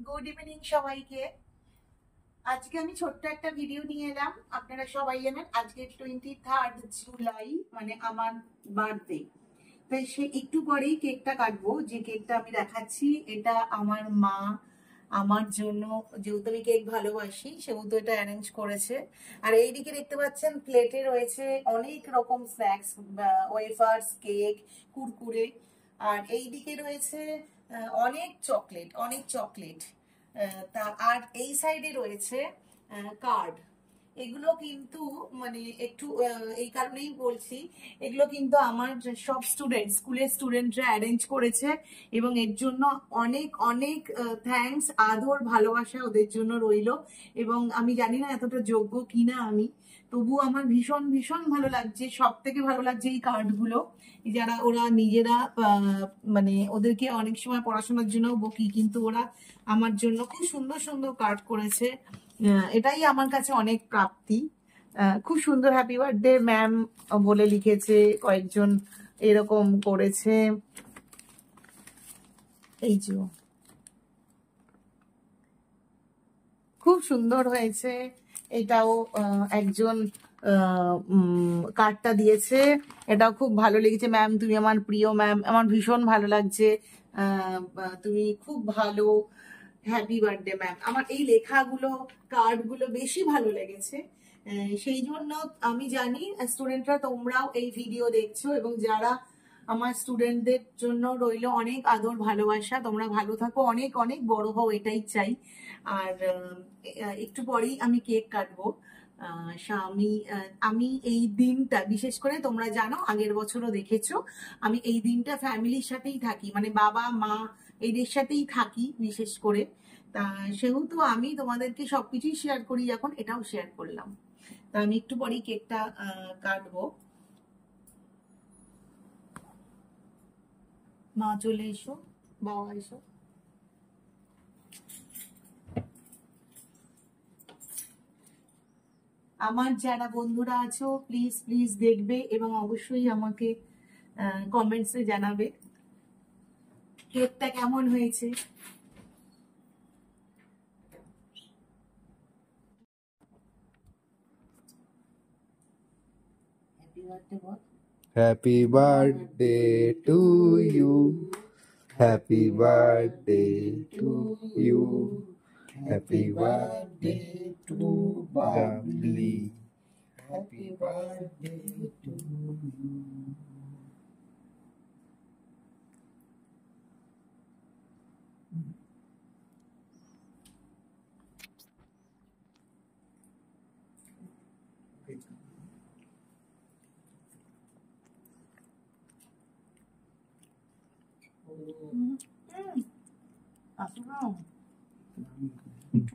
Good evening সবাইকে। আজকে আমি ছোট্ট একটা ভিডিও নিয়ে এলাম। আপনারা সবাই জানেন আজকে 23 জুলাই, মানে আমার বার্থডে। তাই সে একটু পরেই কেকটা কাটবো। যে কেকটা আমি দেখাচ্ছি এটা আমার মা আমার জন্য, যেহেতু আমি কেক ভালোবাসি সেহেতু এটা অ্যারেঞ্জ করেছে। আর এইদিকে দেখতে পাচ্ছেন প্লেটে রয়েছে অনেক রকম স্ন্যাক্স, ওয়েফার্স, কেক, কুরকুরে। আর এইদিকে রয়েছে অনেক চকলেট। তা আর এই সাইডে রয়েছে কার্ড। এগুলো কিন্তু মানে একটু এই কারণেই বলছি, এগুলো কিন্তু আমার সব স্কুলের স্টুডেন্টরা অ্যারেঞ্জ করেছে এবং এর জন্য অনেক অনেক থ্যাঙ্কস, আদর, ভালোবাসা ওদের জন্য রইলো। এবং আমি জানি না এতটা যোগ্য কিনা আমি, তবু আমার ভীষণ ভীষণ ভালো লাগছে। সব থেকে ভালো লাগছে এই কার্ডগুলো, যারা ওরা নিজেরা মানে ওদেরকে অনেক সময় পড়াশোনার জন্য বকি, কিন্তু ওরা আমার জন্য খুব সুন্দর সুন্দর কার্ড করেছে। এটাই আমার কাছে অনেক প্রাপ্তি। খুব সুন্দর। হ্যাপি বার্থডে ম্যাম বলে লিখেছে, কয়েকজন এরকম করেছে। এই যে খুব সুন্দর হয়েছে। এটাও একজন কার্ডটা দিয়েছে, এটাও খুব ভালো লেগেছে। ম্যাম তুমি আমার প্রিয় ম্যাম, আমার ভীষণ ভালো লাগছে, তুমি খুব ভালো, হ্যাপি বার্থডে ম্যাম। আমার এই লেখাগুলো, কার্ডগুলো বেশি ভালো লেগেছে। সেই জন্য আমি জানি স্টুডেন্টরা তোমরাও এই ভিডিও দেখছো, এবং যারা আমার স্টুডেন্টদের জন্য রইলো অনেক আদর ভালোবাসা। তোমরা ভালো থাকো, অনেক অনেক বড় হও, এটাই চাই। আর একটু পরেই আমি কেক কাটবো। আমি আমি এই দিনটা বিশেষ করে তোমরা জানো, আগের বছরও দেখেছো আমি এই দিনটা ফ্যামিলির সাথেই থাকি, মানে বাবা মা এদের সাথেই থাকি বিশেষ করে। তা সেহেতু আমি তোমাদেরকে সবকিছুই শেয়ার করি, এখন এটাও শেয়ার করলাম। তা আমি একটু পরেই কেকটা কাটবো। মা চলে এসো, বাবা এসো। আমার যারা বন্ধুরা আছো প্লিজ প্লিজ দেখবে এবং অবশ্যই আমাকে কমেন্টসে জানাবে কেকটা কেমন হয়েছে। Happy birthday ball. Happy birthday to you. Happy birthday to you. Happy birthday to Bubbly. Happy birthday to you. আসো না, একটু